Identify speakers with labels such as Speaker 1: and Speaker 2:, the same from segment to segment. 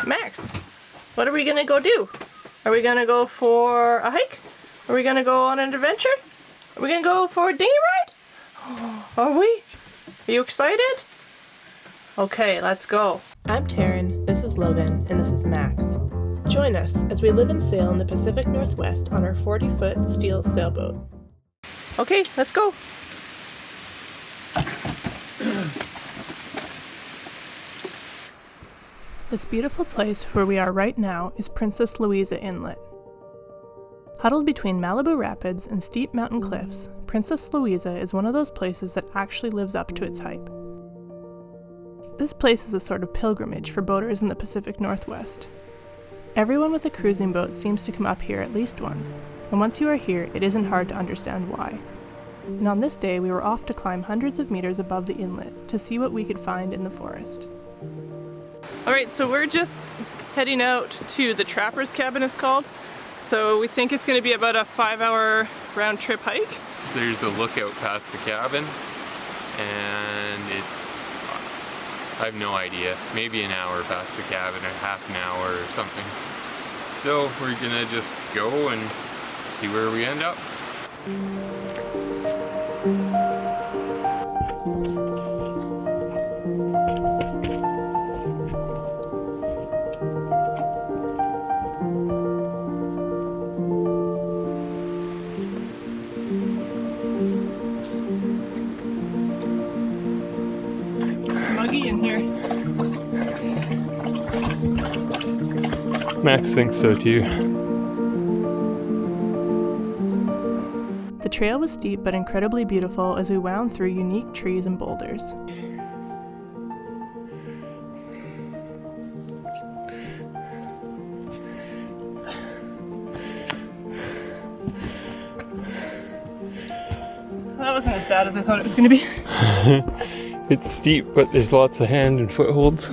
Speaker 1: Max, what are we gonna go do? Are we gonna go for a hike? Are we gonna go on an adventure? Are we gonna go for a dinghy ride? Are we? Are you excited? Okay, let's go. I'm Taryn, this is Logan, and this is Max. Join us as we live and sail in the Pacific Northwest on our 40-foot steel sailboat. Okay, let's go. This beautiful place where we are right now is Princess Louisa Inlet. Huddled between Malibu Rapids and steep mountain cliffs, Princess Louisa is one of those places that actually lives up to its hype. This place is a sort of pilgrimage for boaters in the Pacific Northwest. Everyone with a cruising boat seems to come up here at least once, and once you are here, it isn't hard to understand why. And on this day, we were off to climb hundreds of meters above the inlet to see what we could find in the forest. Alright, so we're just heading out to the Trapper's Cabin, it's called. So we think it's going to be about a 5-hour round trip hike.
Speaker 2: There's a lookout past the cabin, and I have no idea, maybe an hour past the cabin or half an hour or something. So we're gonna just go and see where we end up.
Speaker 1: Muggy in here.
Speaker 2: Max thinks so too.
Speaker 1: The trail was steep but incredibly beautiful as we wound through unique trees and boulders. That wasn't as bad as I thought it was going to be.
Speaker 2: It's steep, but there's lots of hand and footholds.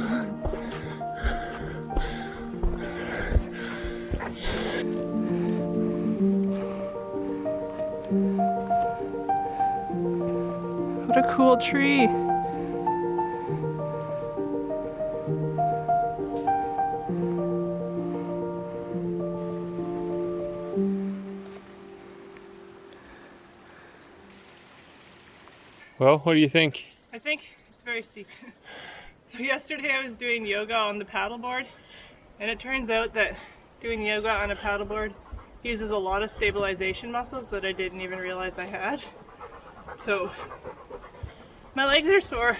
Speaker 1: What a cool tree.
Speaker 2: Well, what do you think?
Speaker 1: I think it's very steep. So yesterday I was doing yoga on the paddleboard, and it turns out that doing yoga on a paddleboard uses a lot of stabilization muscles that I didn't even realize I had. So my legs are sore.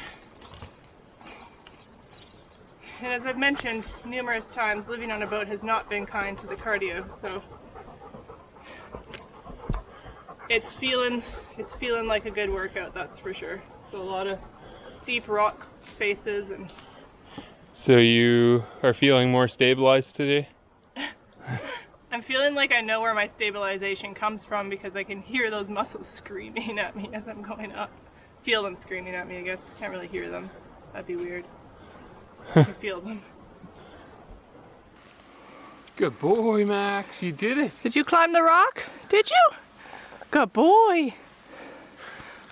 Speaker 1: And as I've mentioned numerous times, living on a boat has not been kind to the cardio, so it's feeling like a good workout, that's for sure. So a lot of steep rock faces and...
Speaker 2: So you are feeling more stabilized today?
Speaker 1: I'm feeling like I know where my stabilization comes from because I can hear those muscles screaming at me as I'm going up. Feel them screaming at me, I guess. Can't really hear them. That'd be weird. I can feel them.
Speaker 2: Good boy, Max. You did it.
Speaker 1: Did you climb the rock? Did you? Good boy.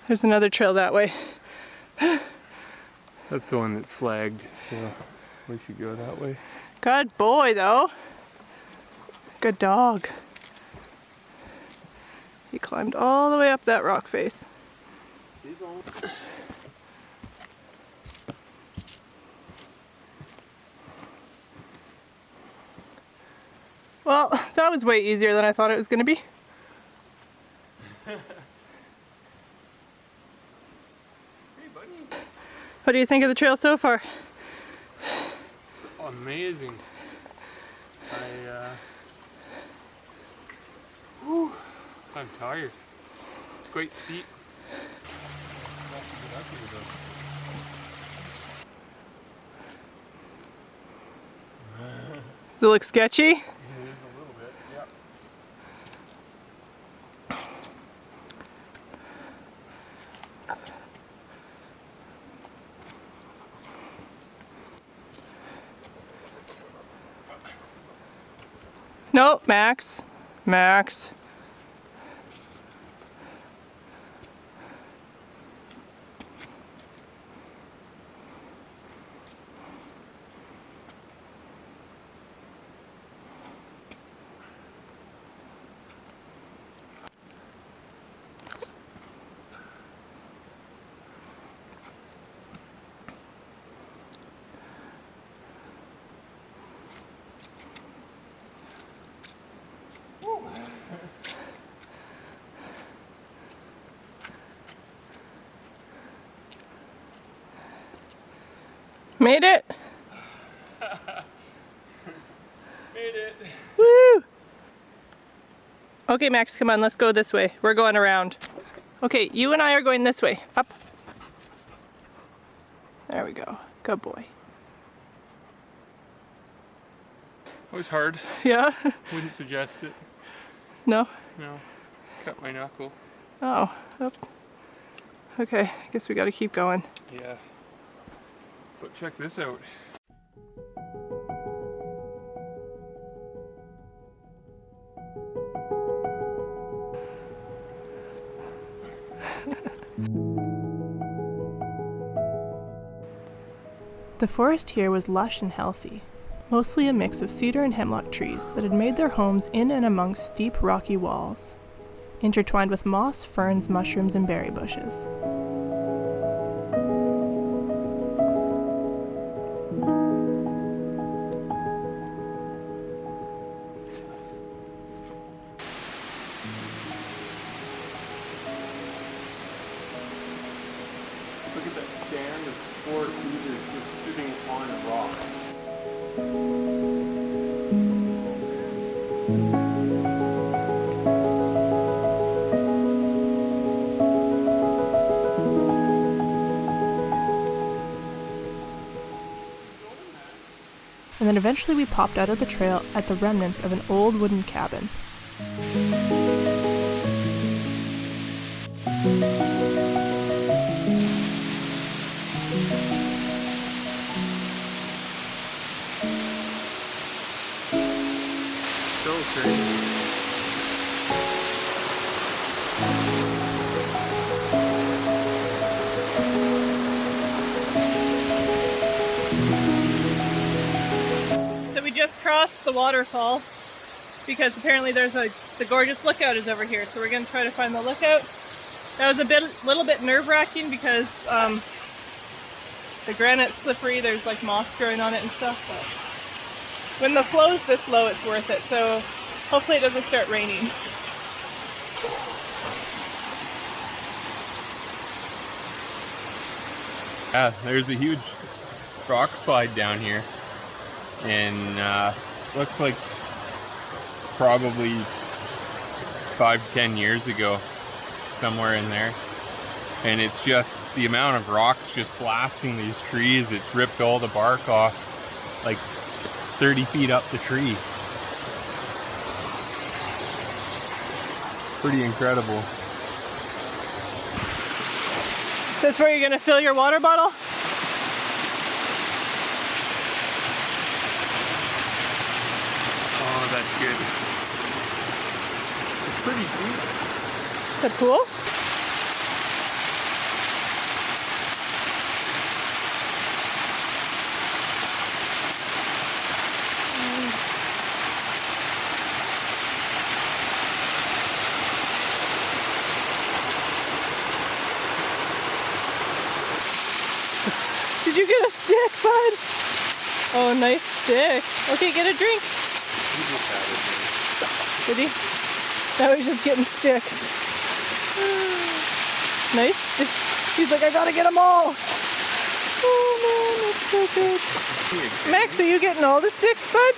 Speaker 1: There's another trail that way.
Speaker 2: That's the one that's flagged, so we should go that way.
Speaker 1: Good boy, though. Good dog. He climbed all the way up that rock face. Well, that was way easier than I thought it was going to be.
Speaker 2: Hey, buddy.
Speaker 1: What do you think of the trail so far?
Speaker 2: It's amazing. I'm tired. It's quite steep.
Speaker 1: Does it look sketchy?
Speaker 2: It is a little bit, yeah.
Speaker 1: No, Max. Max. Made it?
Speaker 2: Made it.
Speaker 1: Woo! Okay, Max, come on, let's go this way. We're going around. Okay, you and I are going this way. Up. There we go. Good boy.
Speaker 2: It was hard.
Speaker 1: Yeah?
Speaker 2: Wouldn't suggest it.
Speaker 1: No?
Speaker 2: No. Cut my knuckle.
Speaker 1: Oh, oops. Okay, I guess we gotta keep going.
Speaker 2: Yeah. But check this out.
Speaker 1: The forest here was lush and healthy, mostly a mix of cedar and hemlock trees that had made their homes in and amongst steep rocky walls, intertwined with moss, ferns, mushrooms, and berry bushes.
Speaker 2: Look at that stand of 4 cedars just sitting on a rock.
Speaker 1: And then eventually we popped out of the trail at the remnants of an old wooden cabin.
Speaker 2: So crazy.
Speaker 1: So we just crossed the waterfall because apparently there's the gorgeous lookout is over here. So we're going to try to find the lookout. That was a little bit nerve-wracking because the granite's slippery. There's like moss growing on it and stuff. But when the flow's this low, it's worth it. So hopefully it doesn't start raining.
Speaker 2: Yeah, there's a huge rock slide down here, and looks like probably 5-10 years ago, somewhere in there. And it's just the amount of rocks just blasting these trees. It's ripped all the bark off like 30 feet up the tree. Pretty incredible.
Speaker 1: This where you're going to fill your water bottle?
Speaker 2: Oh, that's good. It's pretty deep.
Speaker 1: Is that cool? Did you get a stick, bud? Oh, nice stick. Okay, get a drink.
Speaker 2: He just had it.
Speaker 1: Did he? Now he's just getting sticks. Nice stick. He's like, I gotta get them all. Oh man, that's so good. Max, are you getting all the sticks, bud?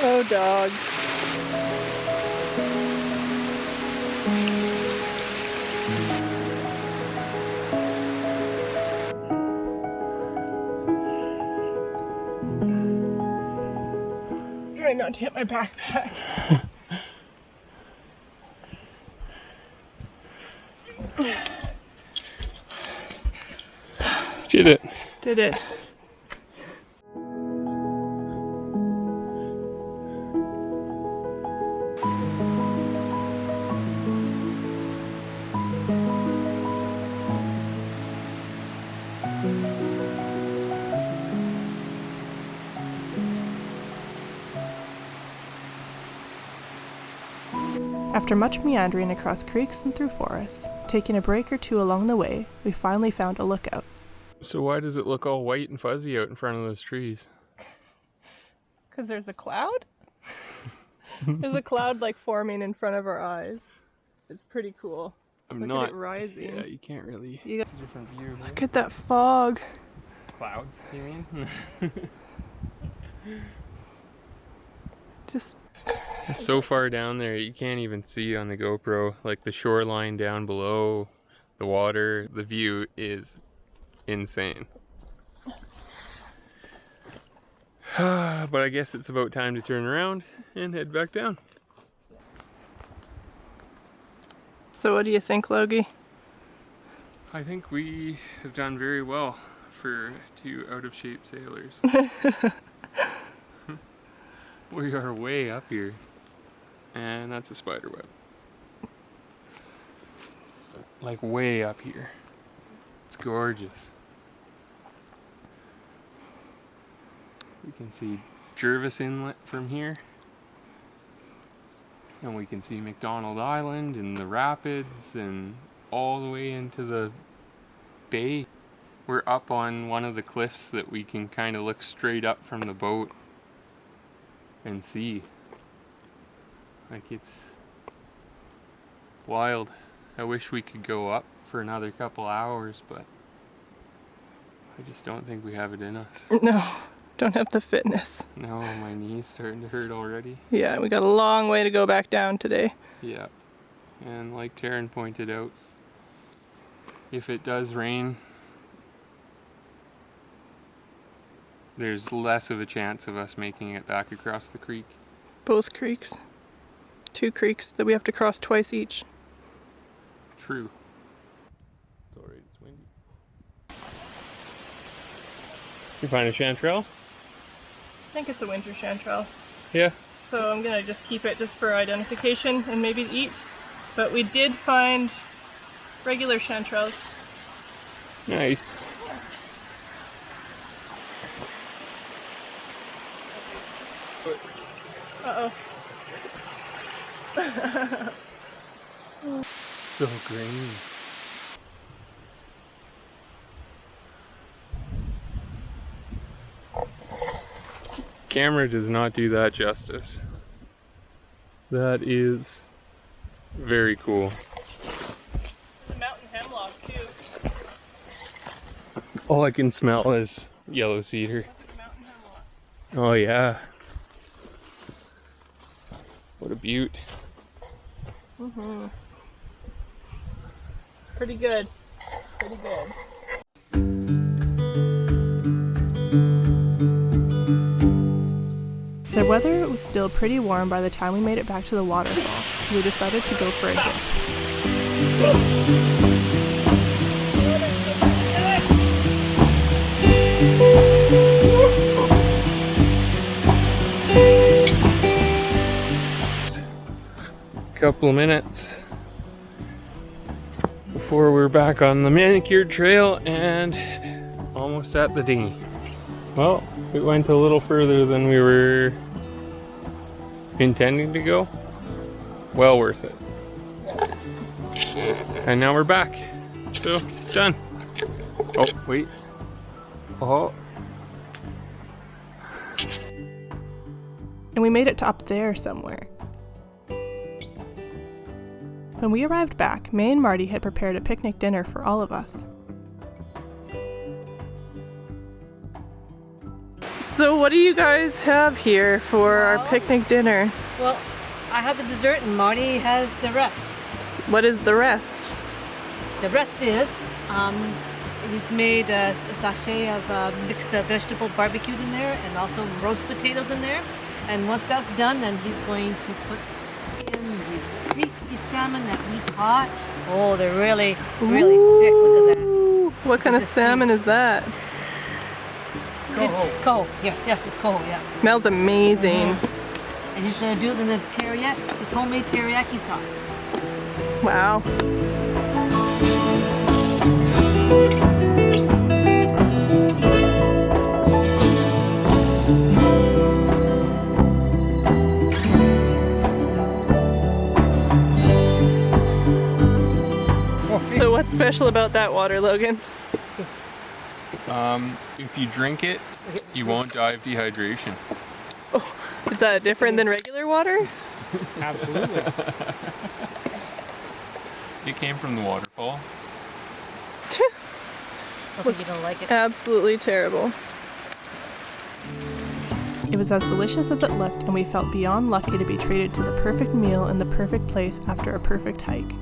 Speaker 1: Oh, dog. Try not to hit my backpack.
Speaker 2: Did it.
Speaker 1: Did it. After much meandering across creeks and through forests, taking a break or two along the way, we finally found a lookout.
Speaker 2: So why does it look all white and fuzzy out in front of those trees?
Speaker 1: Because there's a cloud? There's a cloud like forming in front of our eyes. It's pretty cool. Look at it rising.
Speaker 2: Yeah, you can't really.
Speaker 1: It's
Speaker 2: a different view.
Speaker 1: Look at that fog.
Speaker 2: Clouds, you mean?
Speaker 1: Just.
Speaker 2: It's so far down there, you can't even see on the GoPro. Like the shoreline down below, the water, the view is insane. But I guess it's about time to turn around and head back down.
Speaker 1: So what do you think, Logie?
Speaker 2: I think we have done very well for two out-of-shape sailors. We are way up here, and that's a spider web. Like way up here. It's gorgeous. We can see Ch4E46 Inlet from here. And we can see McDonald Island and the rapids and all the way into the bay. We're up on one of the cliffs that we can kind of look straight up from the boat and see. Like, it's wild. I wish we could go up for another couple hours, but I just don't think we have it in us.
Speaker 1: No, don't have the fitness.
Speaker 2: No, my knee's starting to hurt already.
Speaker 1: Yeah, we got a long way to go back down today.
Speaker 2: Yeah, and like Taryn pointed out, if it does rain, there's less of a chance of us making it back across the creek.
Speaker 1: Both creeks. 2 creeks that we have to cross twice each.
Speaker 2: True. It's alright, it's windy. You find a chanterelle?
Speaker 1: I think it's a winter chanterelle.
Speaker 2: Yeah.
Speaker 1: So I'm gonna just keep it just for identification and maybe to eat. But we did find regular chanterelles.
Speaker 2: Nice.
Speaker 1: Uh-oh.
Speaker 2: So green. Camera does not do that justice. That is very cool.
Speaker 1: The mountain hemlock too.
Speaker 2: All I can smell is yellow cedar.
Speaker 1: Mountain hemlock.
Speaker 2: Oh yeah. What a beaut.
Speaker 1: Mm-hmm. Pretty good. Pretty good. The weather was still pretty warm by the time we made it back to the waterfall, so we decided to go for a dip.
Speaker 2: Couple of minutes before we're back on the manicured trail and almost at the dinghy. Well, it went a little further than we were intending to go. Well worth it. And now we're back. So, done. Oh, wait. Oh.
Speaker 1: And we made it to up there somewhere. When we arrived back, May and Marty had prepared a picnic dinner for all of us. So what do you guys have here for our picnic dinner?
Speaker 3: Well, I have the dessert and Marty has the rest.
Speaker 1: What is the rest?
Speaker 3: The rest is, we've made a sachet of mixed vegetable barbecued in there and also roast potatoes in there. And once that's done, then he's going to put in the tasty salmon that we caught. Oh, they're really thick. Look at that.
Speaker 1: What kind of salmon is that?
Speaker 3: Coho. Yes, it's coho, yeah.
Speaker 1: It smells amazing.
Speaker 3: And he's going to do it in this teriyaki, this homemade teriyaki sauce.
Speaker 1: Wow. special about that water, Logan?
Speaker 2: If you drink it, you won't die of dehydration.
Speaker 1: Oh, is that different than regular water?
Speaker 4: Absolutely.
Speaker 2: It came from the waterfall.
Speaker 3: I think you don't like it.
Speaker 1: Absolutely terrible. It was as delicious as it looked, and we felt beyond lucky to be treated to the perfect meal in the perfect place after a perfect hike.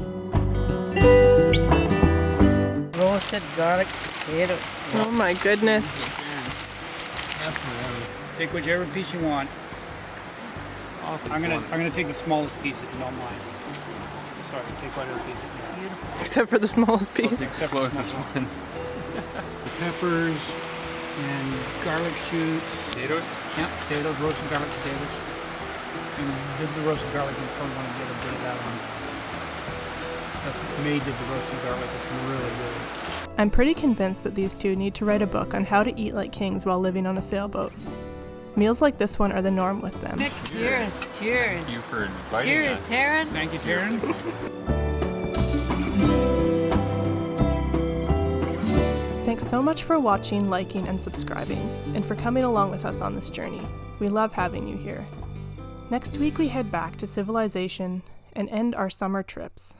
Speaker 4: Roasted garlic potatoes.
Speaker 1: Oh my goodness.
Speaker 4: Take whichever piece you want. I'm gonna take the smallest piece if you don't mind. Sorry, take whatever piece you want.
Speaker 1: Except for the smallest piece.
Speaker 4: Except for the
Speaker 2: Closest
Speaker 4: smallest
Speaker 2: one.
Speaker 4: The peppers and garlic shoots.
Speaker 2: Potatoes?
Speaker 4: Yeah, potatoes, roasted garlic potatoes. And this is the roasted garlic. You probably want to get a bit of that on. That's made with the roasted garlic. It's really good.
Speaker 1: I'm pretty convinced that these two need to write a book on how to eat like kings while living on a sailboat. Meals like this one are the norm with them.
Speaker 3: Cheers, cheers.
Speaker 2: Thank you for inviting
Speaker 3: Cheers,
Speaker 2: us.
Speaker 3: Taryn.
Speaker 4: Thank you, Taryn.
Speaker 1: Thanks so much for watching, liking, and subscribing, and for coming along with us on this journey. We love having you here. Next week we head back to civilization and end our summer trips.